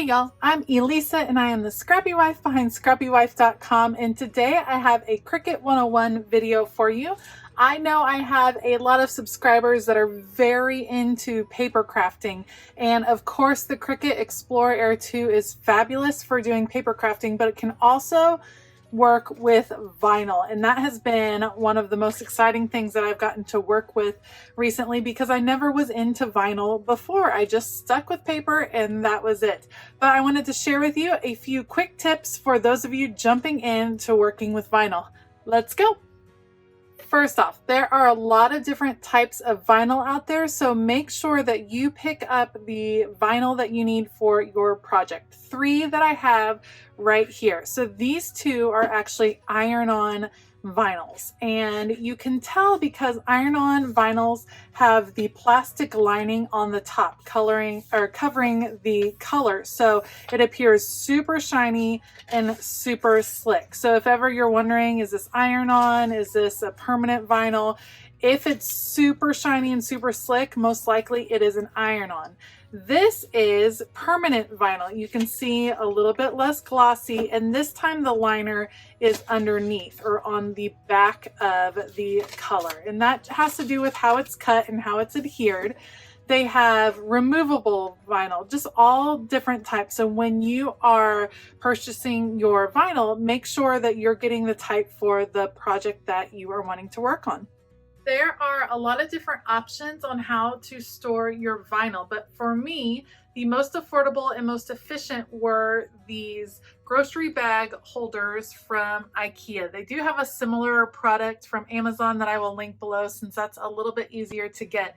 y'all, I'm Elisa and I am the Scrappy Wife behind ScrappyWife.com, and today I have a Cricut 101 video for you. I know I have a lot of subscribers that are very into paper crafting, and of course the Cricut Explorer Air 2 is fabulous for doing paper crafting, but it can also work with vinyl, and that has been one of the most exciting things that I've gotten to work with recently because I never was into vinyl before. I just stuck with paper and that was it. But I wanted to share with you a few quick tips for those of you jumping into working with vinyl. Let's go. First off, there are a lot of different types of vinyl out there, so make sure that you pick up the vinyl that you need for your project. 3 that I have right here. So these 2 are actually iron-on vinyls, and you can tell because iron-on vinyls have the plastic lining on the top covering the color, so it appears super shiny and super slick. So if ever you're wondering, is this iron-on, is this a permanent vinyl, if it's super shiny and super slick, most likely it is an iron-on. This is permanent vinyl. You can see a little bit less glossy, and this time the liner is underneath or on the back of the color, and that has to do with how it's cut and how it's adhered. They have removable vinyl, just all different types. So when you are purchasing your vinyl, make sure that you're getting the type for the project that you are wanting to work on. There are a lot of different options on how to store your vinyl, but for me, the most affordable and most efficient were these grocery bag holders from IKEA. They do have a similar product from Amazon that I will link below since that's a little bit easier to get.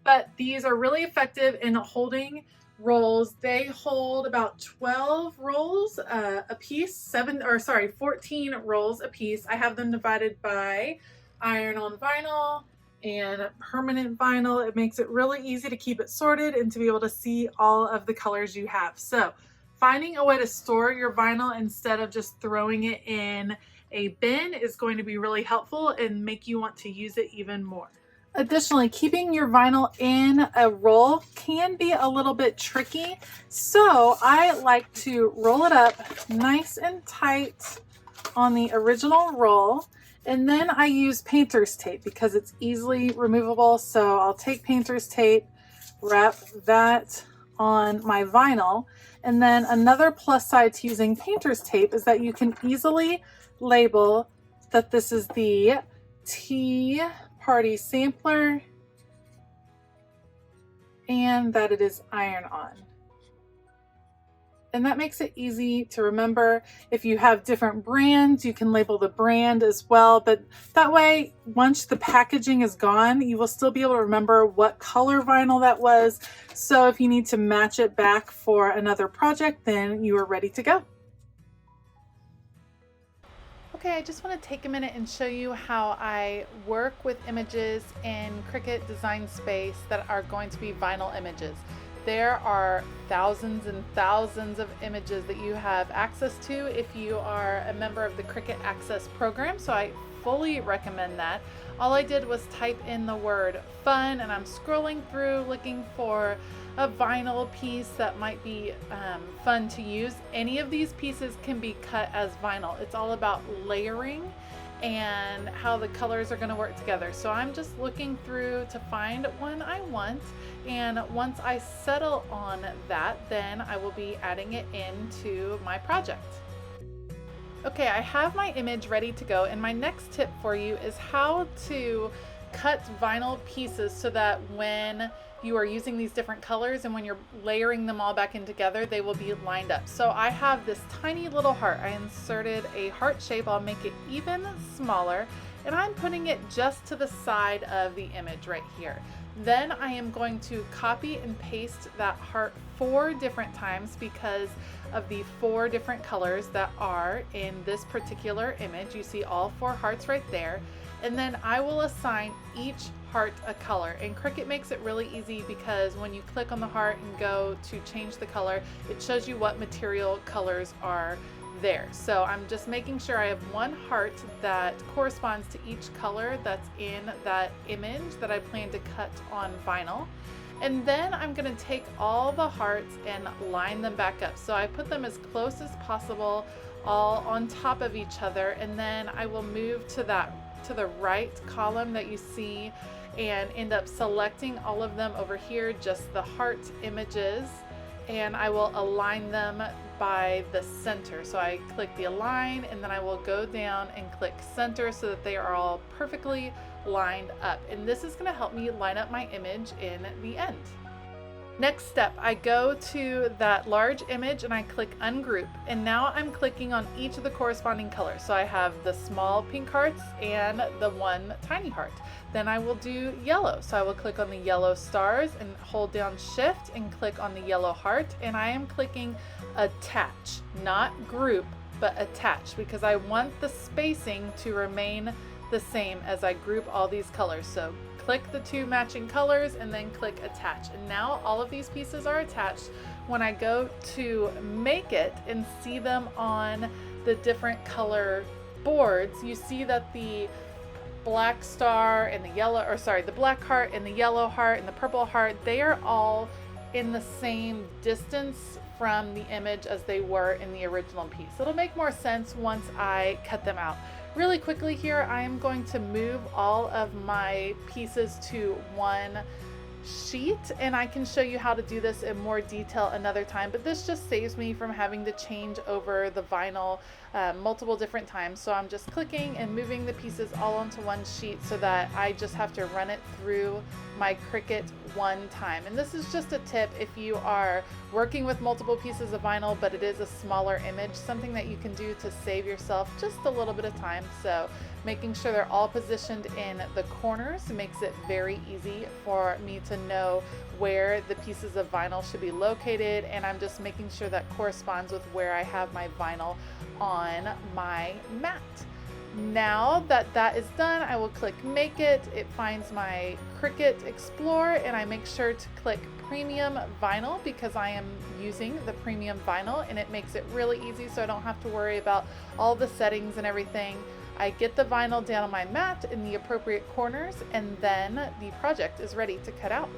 But these are really effective in holding rolls. They hold about 12 rolls a piece, 14 rolls a piece. I have them divided by iron-on vinyl and permanent vinyl. It makes it really easy to keep it sorted and to be able to see all of the colors you have. So finding a way to store your vinyl instead of just throwing it in a bin is going to be really helpful and make you want to use it even more. Additionally, keeping your vinyl in a roll can be a little bit tricky, so I like to roll it up nice and tight on the original roll, and then I use painter's tape because it's easily removable. So I'll take painter's tape, wrap that on my vinyl, and then another plus side to using painter's tape is that you can easily label that this is the Tea Party sampler and that it is iron-on. And that makes it easy to remember. If you have different brands, you can label the brand as well, but that way, once the packaging is gone, you will still be able to remember what color vinyl that was. So if you need to match it back for another project, then you are ready to go. Okay, I just want to take a minute and show you how I work with images in Cricut Design Space that are going to be vinyl images. There are thousands and thousands of images that you have access to if you are a member of the Cricut Access program, so I fully recommend that. All I did was type in the word fun, and I'm scrolling through looking for a vinyl piece that might be fun to use. Any of these pieces can be cut as vinyl. It's all about layering and how the colors are going to work together. So I'm just looking through to find one I want, and once I settle on that, then I will be adding it into my project. Okay, I have my image ready to go, and my next tip for you is how to cut vinyl pieces so that when you are using these different colors and when you're layering them all back in together, they will be lined up. So I have this tiny little heart. I inserted a heart shape. I'll make it even smaller, and I'm putting it just to the side of the image right here. Then I am going to copy and paste that heart 4 different times because of the 4 different colors that are in this particular image. You see all 4 hearts right there. And then I will assign each heart a color, and Cricut makes it really easy because when you click on the heart and go to change the color, it shows you what material colors are there. So I'm just making sure I have 1 heart that corresponds to each color that's in that image that I plan to cut on vinyl. And then I'm going to take all the hearts and line them back up. So I put them as close as possible, all on top of each other, and then I will move to the right column that you see and end up selecting all of them over here, just the heart images, and I will align them by the center. So I click the align, and then I will go down and click center so that they are all perfectly lined up. And this is going to help me line up my image in the end. Next step, I go to that large image and I click ungroup, and now I'm clicking on each of the corresponding colors. So I have the small pink hearts and the one tiny heart. Then I will do yellow. So I will click on the yellow stars and hold down shift and click on the yellow heart, and I am clicking attach, not group, but attach, because I want the spacing to remain the same as I group all these colors. So click the two matching colors and then click attach. And now all of these pieces are attached. When I go to make it and see them on the different color boards, you see that the black star and the yellow, or sorry, the black heart and the yellow heart and the purple heart, they are all in the same distance from the image as they were in the original piece. It'll make more sense once I cut them out. Really quickly here, I am going to move all of my pieces to one sheet, and I can show you how to do this in more detail another time, but this just saves me from having to change over the vinyl multiple different times. So I'm just clicking and moving the pieces all onto one sheet so that I just have to run it through my Cricut one time. And this is just a tip if you are working with multiple pieces of vinyl, but it is a smaller image, something that you can do to save yourself just a little bit of time. So making sure they're all positioned in the corners makes it very easy for me to know where the pieces of vinyl should be located, and I'm just making sure that corresponds with where I have my vinyl on my mat. Now that that is done, I will click make it. It finds my Cricut Explore, and I make sure to click premium vinyl because I am using the premium vinyl, and it makes it really easy so I don't have to worry about all the settings and everything. I get the vinyl down on my mat in the appropriate corners, and then the project is ready to cut out.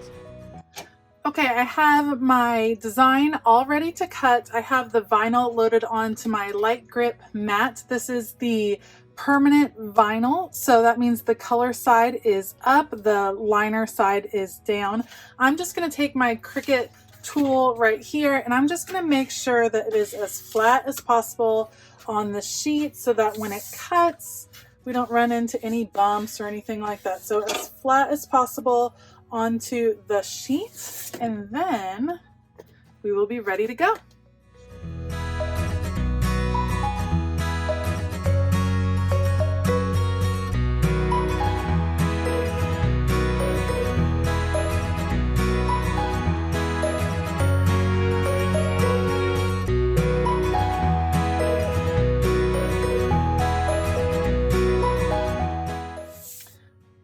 Okay, I have my design all ready to cut. I have the vinyl loaded onto my light grip mat. This is the permanent vinyl, so that means the color side is up, the liner side is down. I'm just going to take my Cricut tool right here, and I'm just going to make sure that it is as flat as possible on the sheet so that when it cuts, we don't run into any bumps or anything like that. So as flat as possible onto the sheet, and then we will be ready to go.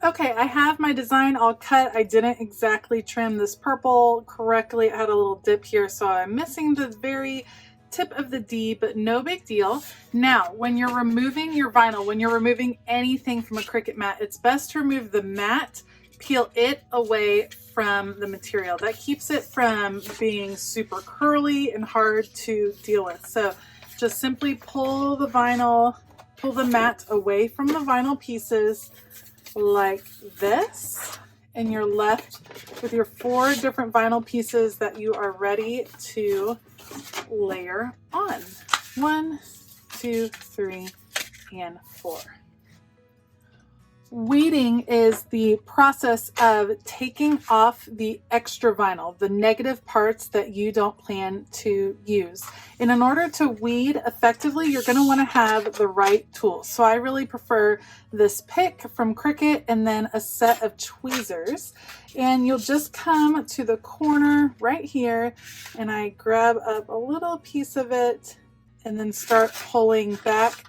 Okay, I have my design all cut. I didn't exactly trim this purple correctly. I had a little dip here, so I'm missing the very tip of the D, but no big deal. Now, when you're removing your vinyl, when you're removing anything from a Cricut mat, it's best to remove the mat, peel it away from the material. That keeps it from being super curly and hard to deal with. So just simply pull the mat away from the vinyl pieces like this, and you're left with your 4 different vinyl pieces that you are ready to layer on. 1, 2, 3, and 4. Weeding is the process of taking off the extra vinyl, the negative parts that you don't plan to use. And in order to weed effectively, you're going to want to have the right tools. So I really prefer this pick from Cricut and then a set of tweezers. And you'll just come to the corner right here, and I grab up a little piece of it and then start pulling back.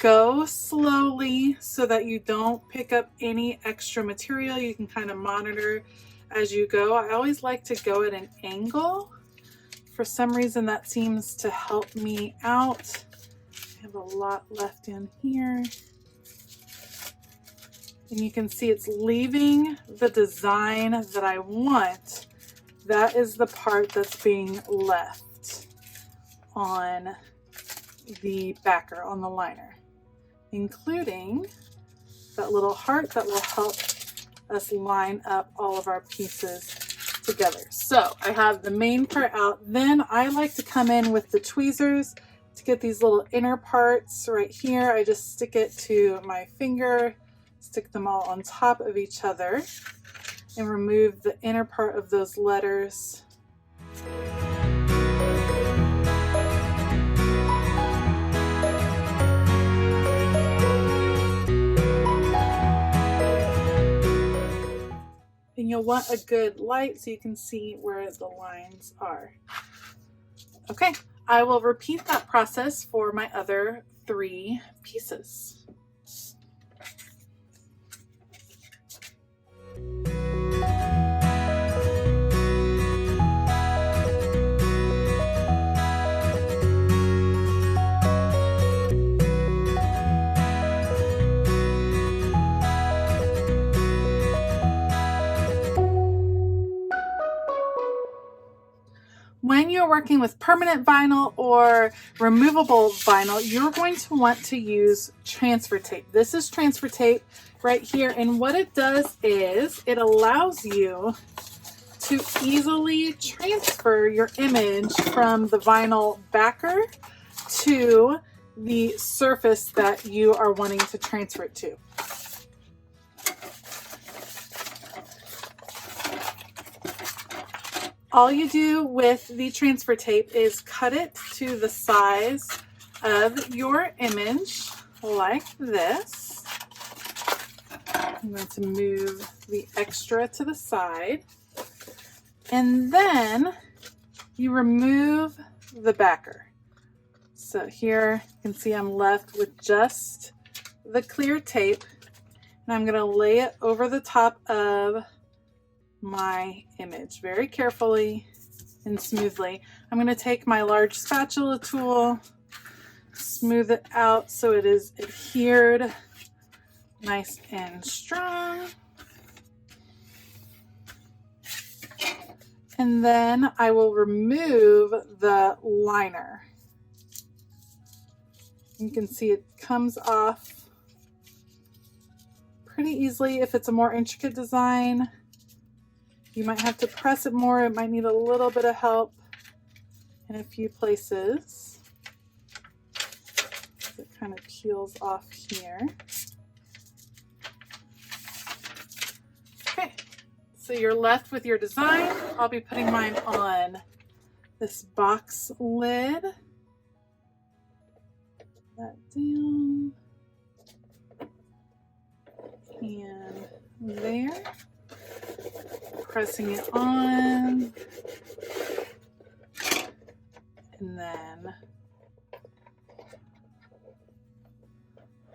Go slowly so that you don't pick up any extra material. You can kind of monitor as you go. I always like to go at an angle. For some reason that seems to help me out. I have a lot left in here. And you can see it's leaving the design that I want that is the part that's being left on the backer, on the liner, including that little heart that will help us line up all of our pieces together. So I have the main part out. Then I like to come in with the tweezers to get these little inner parts right here. I just stick it to my finger, stick them all on top of each other, and remove the inner part of those letters. And you'll want a good light so you can see where the lines are. Okay, I will repeat that process for my other 3 pieces. When you're working with permanent vinyl or removable vinyl, you're going to want to use transfer tape. This is transfer tape right here, and what it does is it allows you to easily transfer your image from the vinyl backer to the surface that you are wanting to transfer it to. All you do with the transfer tape is cut it to the size of your image like this. I'm going to move the extra to the side. And then you remove the backer. So here you can see I'm left with just the clear tape. And I'm going to lay it over the top of my image very carefully and smoothly. I'm going to take my large spatula tool, smooth it out so it is adhered nice and strong. And then I will remove the liner. You can see it comes off pretty easily. If it's a more intricate design, you might have to press it more. It might need a little bit of help in a few places. It kind of peels off here. Okay, so you're left with your design. I'll be putting mine on this box lid. Put that down. And there. Pressing it on, and then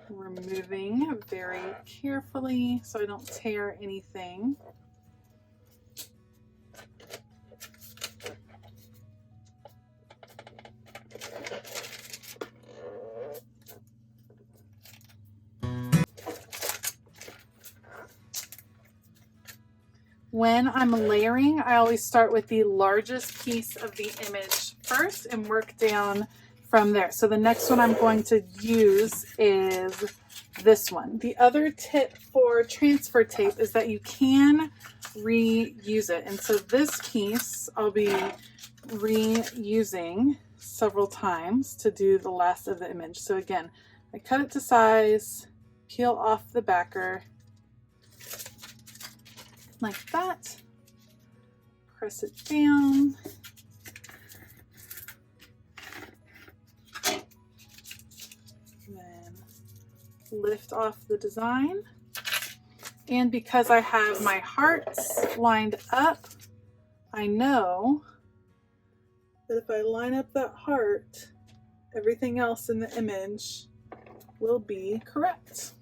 removing very carefully so I don't tear anything. When I'm layering, I always start with the largest piece of the image first and work down from there. So the next one I'm going to use is this one. The other tip for transfer tape is that you can reuse it. And so this piece I'll be reusing several times to do the last of the image. So again, I cut it to size, peel off the backer, like that, press it down, then lift off the design. And because I have my hearts lined up, I know that if I line up that heart, everything else in the image will be correct.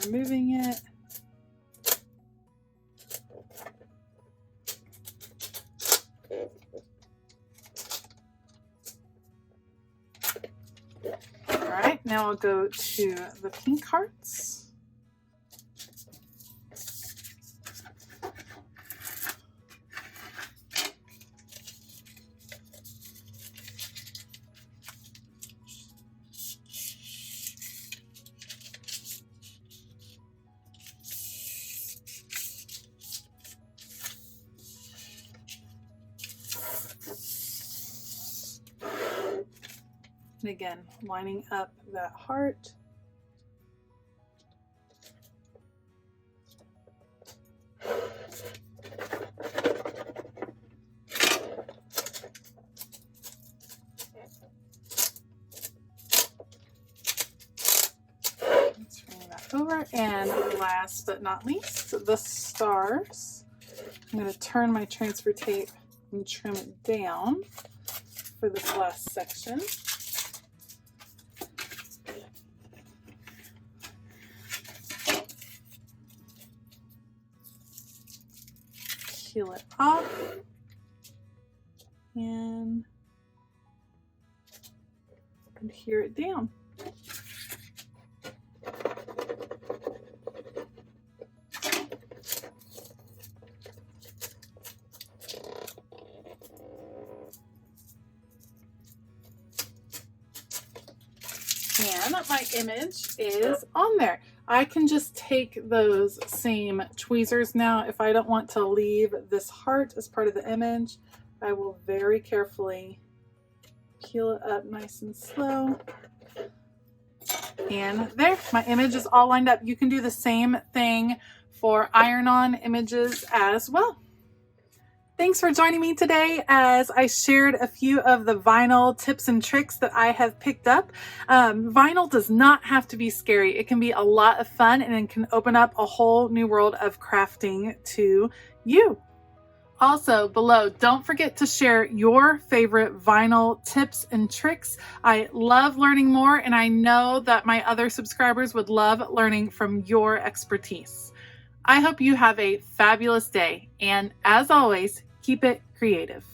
Removing it. right, now I'll go to the pink hearts. And again, lining up that heart. Let's bring that over. And last but not least, the stars. I'm going to turn my transfer tape and trim it down for this last section. Peel it off and adhere it down. And my image is on there. I can just take those same tweezers now. If I don't want to leave this heart as part of the image, I will very carefully peel it up nice and slow. And there, my image is all lined up. You can do the same thing for iron-on images as well. Thanks for joining me today as I shared a few of the vinyl tips and tricks that I have picked up. Vinyl does not have to be scary. It can be a lot of fun and it can open up a whole new world of crafting to you. Also below, don't forget to share your favorite vinyl tips and tricks. I love learning more and I know that my other subscribers would love learning from your expertise. I hope you have a fabulous day and as always, keep it creative.